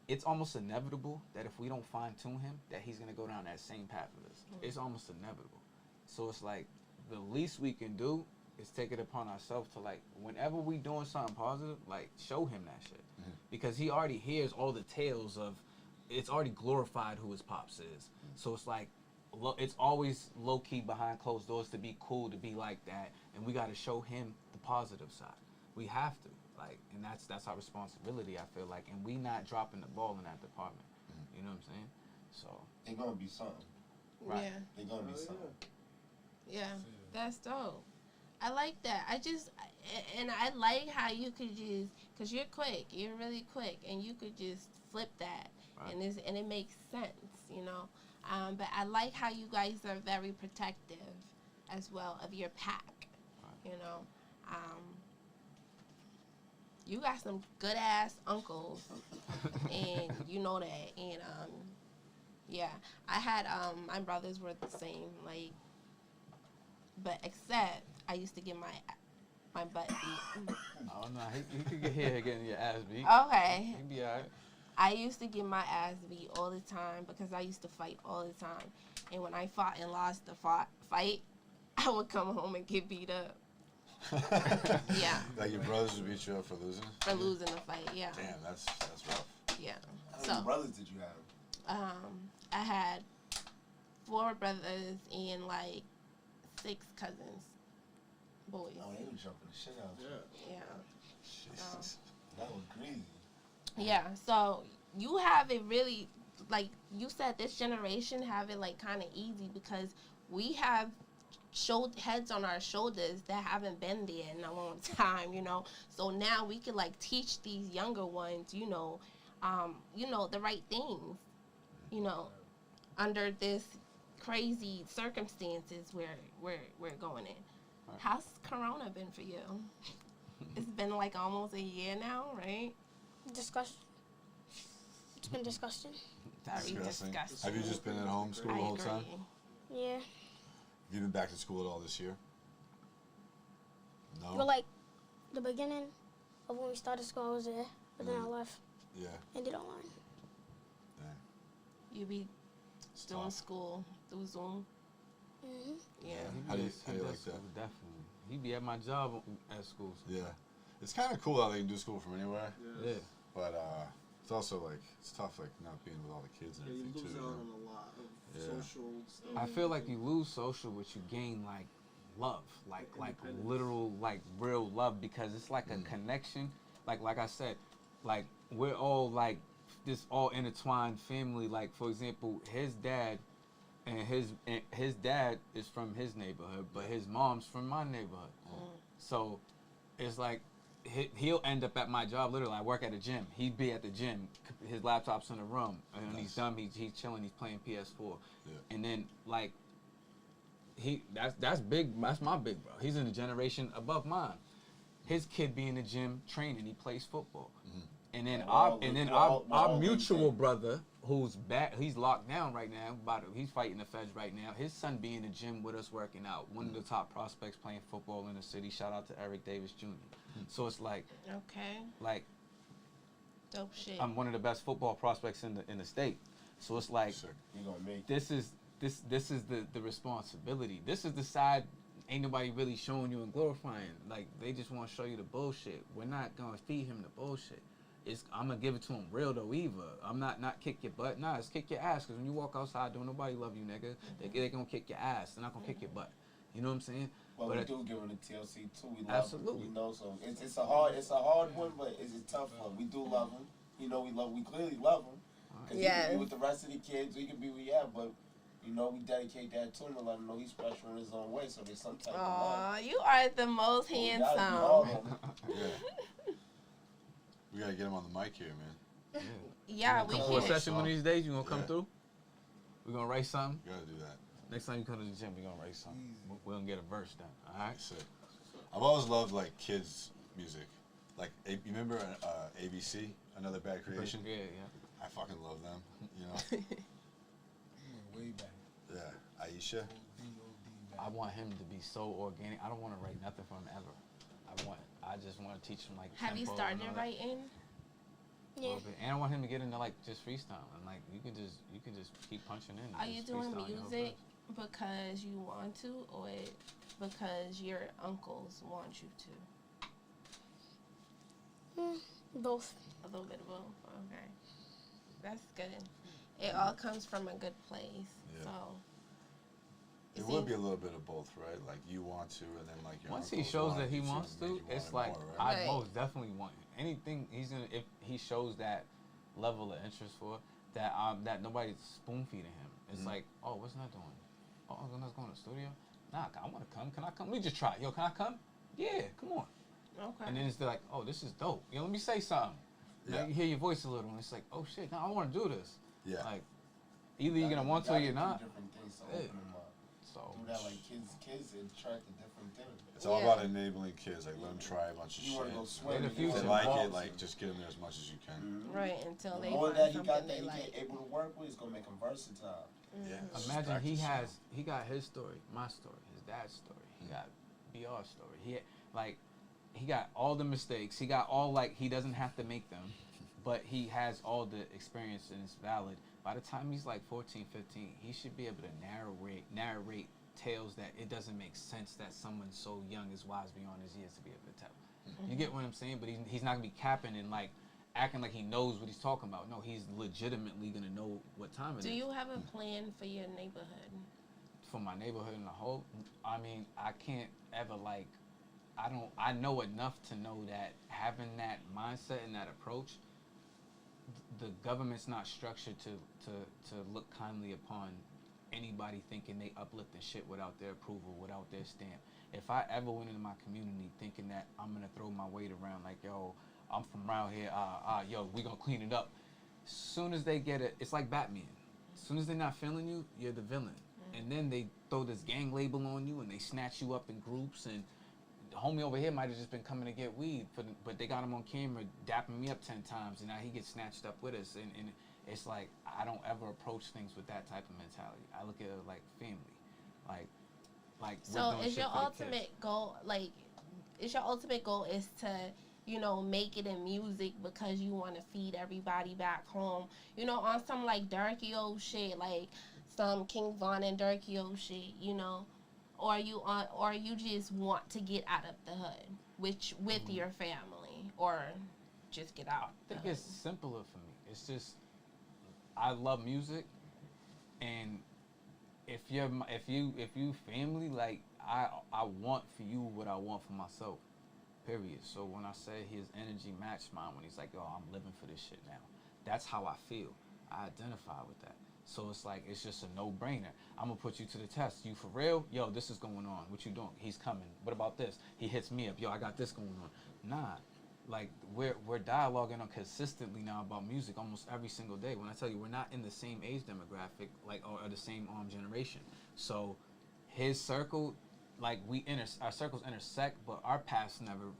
It's almost inevitable that if we don't fine-tune him, that he's going to go down that same path of us. It's almost inevitable. So it's like the least we can do is take it upon ourselves to, like, whenever we doing something positive, like, show him that shit. Because he already hears all the tales of, it's already glorified who his pops is. So it's like, it's always low-key behind closed doors to be cool, to be like that. And we got to show him the positive side. We have to. Like, and that's our responsibility, I feel like. And we not dropping the ball in that department. You know what I'm saying? So. They're going to be something. Right. Yeah. They're going to be something. Yeah, that's dope. I like that. And I like how you could just, because you're quick. You're really quick. And you could just flip that. Right. And it makes sense, you know. But I like how you guys are very protective as well of your pack, you know. You got some good ass uncles, and you know that. And yeah, I had my brothers were the same, like, but except I used to get my butt beat. Oh no, he could get here getting your ass beat. Okay. He'd be alright. I used to get my ass beat all the time because I used to fight all the time, and when I fought and lost the fight, I would come home and get beat up. Yeah. Like your brothers would beat you up for losing? For losing the fight, yeah. Damn, that's rough. Yeah. How many brothers did you have? I had 4 brothers and like 6 cousins, boys. Oh, they were jumping the shit out of you. Yeah. Jesus. That was crazy. Yeah. So you have it really, like you said, this generation have it like kind of easy because we have heads on our shoulders that haven't been there in a long time, you know. So now we can like teach these younger ones, you know, the right things, you know, under this crazy circumstances where we're going in. Right. How's Corona been for you? It's been like almost a year now, right? Disgusting. It's been disgusting. Very disgusting. Have you just been at home school the whole time? Yeah. Have you been back to school at all this year? No? Well, like, the beginning of when we started school, I was there, but then I left. Yeah. And did online. You be doing school through Zoom? Yeah. How do you like that? Definitely. He be at my job at school. So. Yeah. It's kind of cool how they can do school from anywhere. Yeah. But it's also like, it's tough like not being with all the kids and everything too. You lose out on a lot of social stuff. I feel like you lose social, but you gain like love, like literal, like real love, because it's like a connection. Like I said, like we're all like this all intertwined family. Like for example, his dad and his dad is from his neighborhood, but his mom's from my neighborhood. So it's like he'll end up at my job. Literally, I work at a gym. He'd be at the gym. His laptop's in the room, and when he's done, he's chilling. He's playing PS4, and then like that's big. That's my big bro. He's in the generation above mine. His kid be in the gym training. He plays football, and then our mutual brother, who's back, he's locked down right now. He's fighting the feds right now. His son be in the gym with us working out. One of the top prospects playing football in the city. Shout out to Eric Davis Jr. So it's like, like, dope shit. I'm one of the best football prospects in the state. So it's like, this is the responsibility. This is the side ain't nobody really showing you and glorifying. Like, they just want to show you the bullshit. We're not gonna feed him the bullshit. I'm gonna give it to him real though. Either I'm not kick your butt. Nah, it's kick your ass. Cause when you walk outside, don't nobody love you, nigga. They gonna kick your ass. They're not gonna kick your butt. You know what I'm saying? Well, we do give them the TLC too. We love absolutely. Them, you know, so it's a hard one, but it's a tough one. We do love them. You know, we clearly love them. Cause he can be with the rest of the kids. We can be where we at, but you know, we dedicate that to him and let him know he's special in his own way. So there's some type of love. You are the most handsome. We gotta get him on the mic here, man. Yeah, we come for a session one of these days. You gonna come through? We're gonna write something. You gotta do that. Next time you come to the gym, we're gonna write something. We're gonna get a verse done. All right. Sick. I've always loved like kids music. Like you remember ABC, Another Bad Creation? Yeah. I fucking love them. You know. Way back. Yeah. Aisha. I want him to be so organic. I don't want to write nothing for him ever. I just want to teach him like. Have you tempo started and all that. writing? A little bit. And I want him to get into like just freestyle and like you can just keep punching in. Are you just doing freestyle your whole music verse. because you want to, or because your uncles want you to? Both. A little bit of both. Okay, that's good. It all comes from a good place. Yeah. So. It would be a little bit of both, right? Like you want to, and then like your Once he uncles shows want that he you wants and to, you want it's it like more, right? I most definitely want anything he's gonna. If he shows that level of interest for that, that nobody's spoon feeding him. It's like, oh, what's not doing? Oh, I'm not going to the studio. Nah, I want to come. Can I come? Let me just try. Yo, can I come? Yeah, come on. Okay. And then it's like, oh, this is dope. Yo, let me say something. Yeah. Like, you hear your voice a little, and it's like, oh shit, now I want to do this. Yeah. Like, either you're gonna want to or you're not. Different things to Yeah. open them up. So Do that like kids attract to different things. It's all about enabling kids. Like let them try a bunch of You shit. wanna go swim, In the If future. they like it, balls like and- just get them there as much as you can. Right, until The they more find that he something got that they he like. get able to work with, it's gonna make him versatile. Yeah. just imagine practice. he got his story, my story, his dad's story. He got BR's story. He got all the mistakes. He got all he doesn't have to make them, but he has all the experience and it's valid. By the time he's like 14, 15, he should be able to narrate tales that it doesn't make sense that someone so young is wise beyond his years to be able to tell. You get what I'm saying? But he's not gonna be capping and acting like he knows what he's talking about. No, he's legitimately gonna know what time it is. Do you have a plan for your neighborhood? For my neighborhood in the whole, I mean, I can't ever I know enough to know that having that mindset and that approach, the government's not structured to look kindly upon anybody thinking they uplifting shit without their approval, without their stamp. If I ever went into my community thinking that I'm gonna throw my weight around like, yo, I'm from around here, yo, we gonna clean it up. As soon as they get it, it's like Batman. As soon as they're not feeling you, you're the villain. And then they throw this gang label on you and they snatch you up in groups, and the homie over here might have just been coming to get weed, but they got him on camera dapping me up 10 times, and now he gets snatched up with us. And it's like, I don't ever approach things with that type of mentality. I look at it like family. Like So is your ultimate goal, is your ultimate goal is to, make it in music because you want to feed everybody back home, on some Darky old shit, like some King Von and Durky old shit, or you just want to get out of the hood, with your family, or just get out. I think it's simpler for me. It's just, I love music, and if you family, I want for you what I want for myself, period. So when I say his energy matched mine, when he's like, yo, I'm living for this shit now, that's how I feel. I identify with that. So it's just a no-brainer. I'm gonna put you to the test. You for real? Yo, this is going on. What you doing? He's coming. What about this? He hits me up. Yo, I got this going on. Nah, we're dialoguing on consistently now about music almost every single day. When I tell you we're not in the same age demographic, or the same generation. So his circle, our circles intersect, but our paths never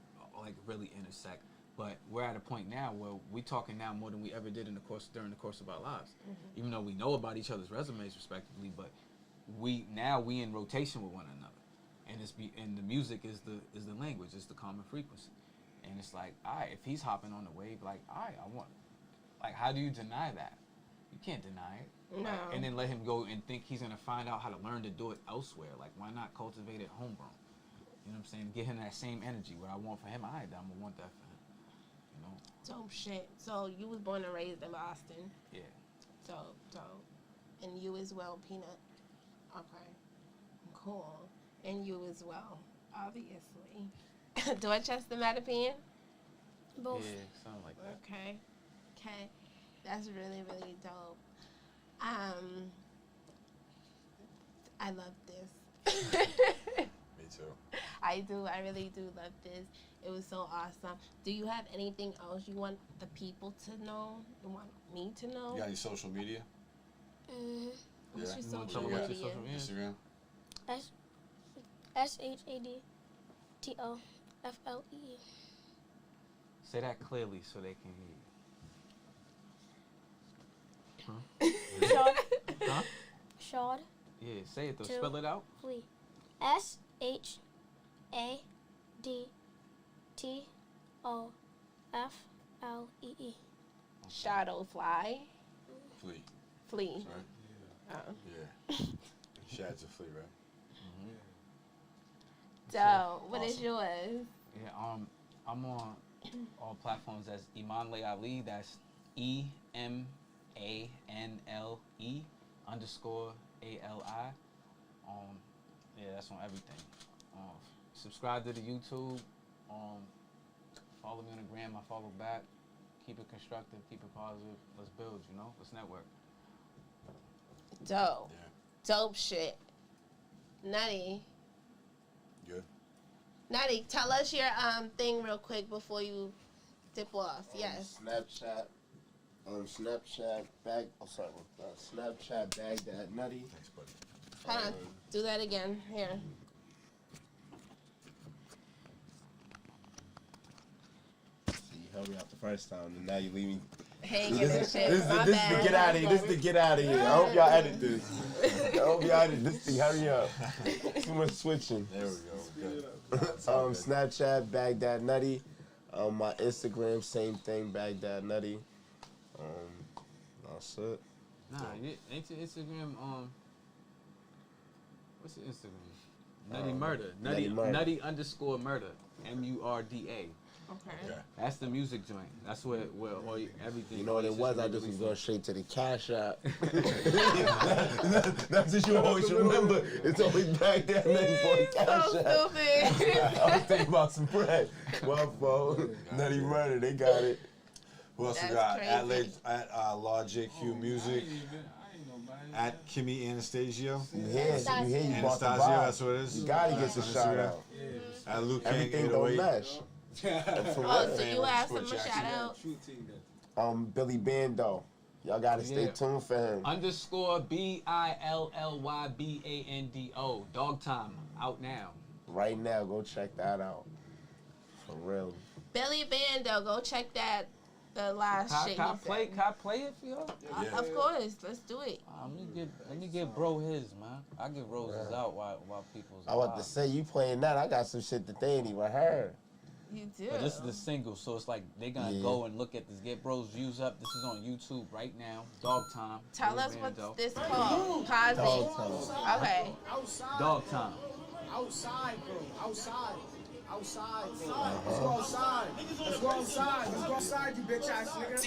really intersect. But we're at a point now where we're talking now more than we ever did during the course of our lives. Mm-hmm. Even though we know about each other's resumes respectively, but we in rotation with one another, and the music is the language, it's the common frequency, and it's like, all right, if he's hopping on the wave, all right, I want, how do you deny that? You can't deny it. No. And then let him go and think he's gonna find out how to learn to do it elsewhere. Why not cultivate it homegrown? You know what I'm saying? Get him that same energy. What I want for him, I'm gonna want that for him. Dope shit. So you was born and raised in Boston. Yeah. Dope. And you as well, Peanut. Okay. Cool. And you as well, obviously. Dorchester, Mattapan? Both. Yeah, something like that. Okay. That's really, really dope. I love this. Me too. I do. I really do love this. It was so awesome. Do you have anything else you want the people to know? You want me to know? You got any social media? What's your You wanna social tell 'em what your media? social media? Instagram. SHADTOFLEE. Say that clearly so they can hear Shard. you. Huh? Shard. Yeah, say it though. Two. Spell it out. Flee. SHADTOFLEE. Shadow fly. Flea. Flee. Right? Oh. Yeah. Shad's a flea, right? So, what is Awesome. yours? Yeah, I'm on all platforms as Emanle Ali. That's EMANLE_ALI. Yeah, that's on everything. Subscribe to the YouTube. Follow me on the gram. I follow back. Keep it constructive. Keep it positive. Let's build. Let's network. Dope. Yeah. Dope shit. Nutty. Good. Nutty, tell us your thing real quick before you dip off. Yes. Snapchat. Snapchat bag. Oh, sorry. Snapchat bag that nutty. Thanks, buddy. Hold on. Do that again. Here. See, you helped me out the first time, and now you leave me. Hanging and shit. My This bad. to get out of here. This to get out of here. I hope y'all edit this. I hope y'all edit this thing. Hurry up. Too much switching. There we go. Good. Snapchat, Baghdad Nutty. My Instagram, same thing, Baghdad Nutty. That's it. Nah, ain't your Instagram what's your Instagram? Nutty Murda. Nutty Murda. Nutty_Murda. MURDA. Okay. Yeah. That's the music joint. That's where all everything. You know what it all was? your I just was releases. going straight to the Cash App. That's what you always remember. It's always Baghdad Nutty for the Cash So App. stupid. I was thinking about some bread. Well, phone. Nutty Murda, they got it. Who else we That's got? crazy. At Logic, Hugh Music. At Kimmy Anastasio. You hear you bought the Anastasio, vibe. that's what it is. You gotta get the On shout Instagram. out. At Luke King Everything don't 808. mesh. For Oh, so real. you asked him a shout out? Billy Bando. Y'all gotta stay Yeah. tuned for him. _BILLYBANDO. Dog Time. Out now. Right now, go check that out. For real. Billy Bando, go check that. The last shit Can I he play? said. Can I play it for y'all? Yeah. Of course, let's do it. Let me get bro his, man. I get roses out while people's. I want to say, you playing that, I got some shit that they ain't even heard. You do. But this is the single, so it's like they gonna go and look at this. Get bros views up. This is on YouTube right now. Dog Time. Tell Billy us Bando. what's this called. Pause Dog it. Time. Okay. Dog Time. Outside, bro. Outside. Outside, bro. Let's go outside. Let's go outside. Let's go outside, you bitch ass nigga.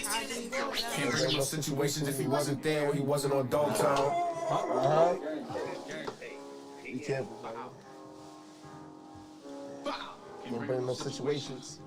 Can't bring him no situations if he wasn't there or he wasn't on Dog Town. Be careful. Don't bring no situations.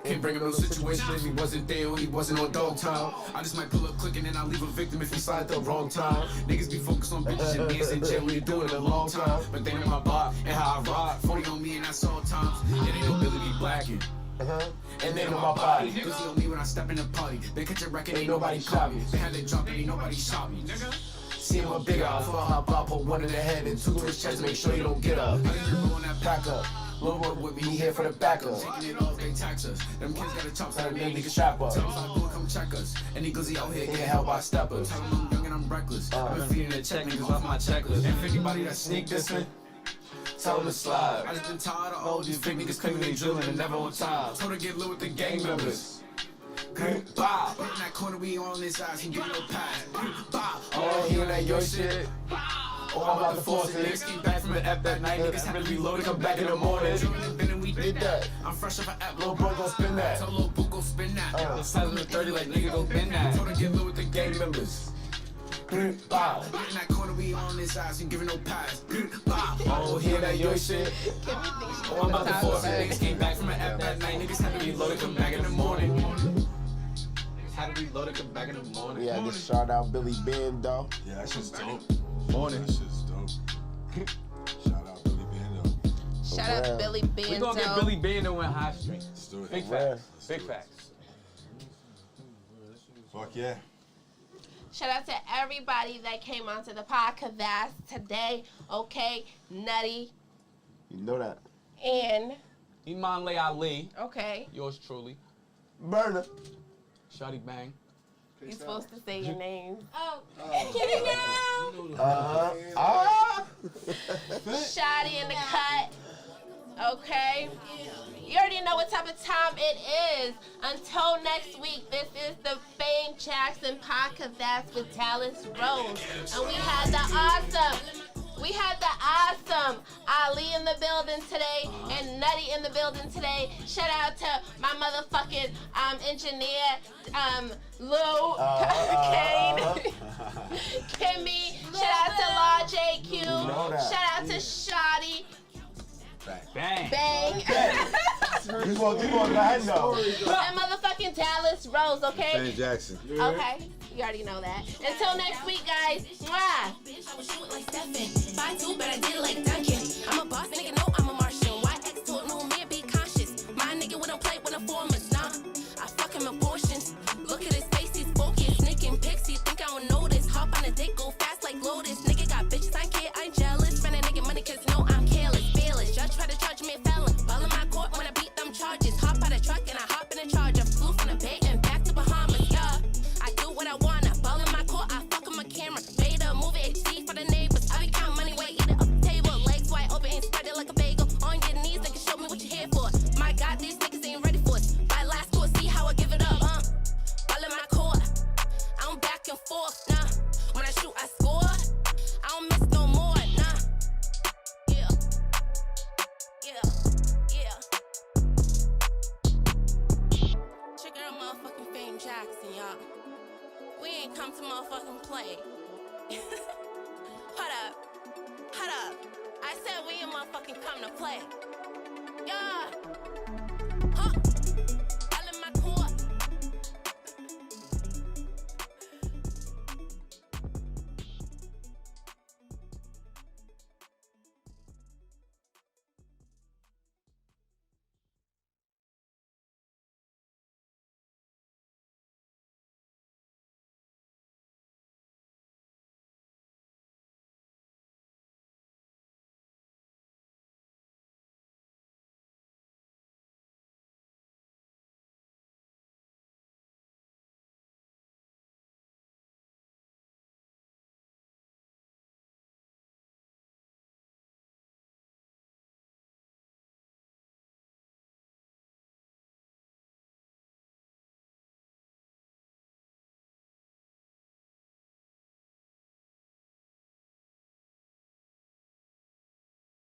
Can't bring him no situation if he wasn't there or he wasn't on Dog Town. I just might pull up quick and then I'll leave a victim if he slide at the wrong time. Niggas be focused on bitches and dance in jail, we doing it a long time. But they know my block and how I rock. 40 on me and that's all times. And they know Billy be blacking. And they know my body. Pussy on me when I step in the party. They catch a record, ain't nobody shot me. They had they drop, ain't nobody shot me. Nigga. See him a bigger, I'll hop up, put one in the head and two to his chest, make sure you don't get up. I just remember on that pack up. Little boy with me, he here for the backup. Taking it off, they tax us. Them kids got a chop, so they niggas strap up. Tell us how to come check us. Any glizzy out here getting held by steppers. Tell them I'm young and I'm reckless. I've been feeding the check niggas off my checklist. And for anybody that sneak dissing, tell them to slide. I just been tired of all these fake niggas claiming they drilling and never on time. Told her to get lit with the gang members. Bob. In that corner, we on this side, he give no pass. Bob. Oh, he on that yo shit. Oh, I'm about to force it. Niggas came back from an F that night. Niggas had to reload and come back in the morning. And we did that. I'm fresh off an app. Little boy gon' spin that. Tell little boo go spin that. Size of the 30 like nigga go bend that. Told her get lit with the gang members. Bob. In that corner, we on this side, he giving no pass. Bob. Oh, he on that yo shit. Oh, I'm about to force it. Niggas came back from an F that night. Niggas had to reload and come back in the morning. Had to reload and come back in the morning. Yeah, just shout out Billy Bando. Yeah, that shit's dope. Morning. That shit's dope. Shout out Billy Bando. Shout out Billy Bando. We gonna get Billy Bando in High Street. Let's do it. Big Yeah. facts. Big facts. Fuck yeah. Shout out to everybody that came onto the podcast today. Okay, Nutty. You know that. And Emanle Ali. okay. Yours truly. Burna. Shotybang. You're supposed to say your names. Oh, Shotty in the cut. Okay. You already know what type of time it is. Until next week, this is the Fame Jackson Podcvst with Dallas Rose. And we had the awesome Ali in the building today and Nutty in the building today. Shout out to my motherfucking engineer, Lou, Kane, Kimmy. Shout out to Law JQ. Shout out to Shotty. Bang. Bang. You want to go ahead though. And motherfucking Dallas Rose, okay? Fame Jackson. Okay. You already know that. Until next week, guys. Mwah. I was shooting like Stephen. 5'2", but I did it like Duncan. I'm a boss, nigga, no, I'm a Martian. YX told no man, be conscious. My nigga wouldn't play with a formers, nah. I fuck him abortions. Look at his face, he's focused. Sneaking pics, he think I don't notice. Hop on a dick, go fast like Lotus. Nigga got bitches, I can't, I'm jealous. Spend a nigga money, cause no, I'm careless. Fearless. Judge try to charge me a felon. Ball in my court when I beat them charges. Hop out a truck and I hop in a charger. Flew from the Bay and back to Bahamas, yeah. I do what I wanna. Ball in my court, I fuck on my camera. Made a movie HD for the neighbors. I be counting money, wait, eat it up the table. Legs wide open and spread it like a bagel. On your knees, nigga, show me what you're here for. My God, these niggas ain't ready for us. By last court, see how I give it up, Ball in my court, I don't back and forth, nah. When I shoot, I score. I don't miss no more, nah. Yeah. Yeah. Yeah. Check out motherfucking Fame Jackson, y'all. We ain't come to motherfucking play. Hold up. I said we ain't motherfucking come to play. Yeah.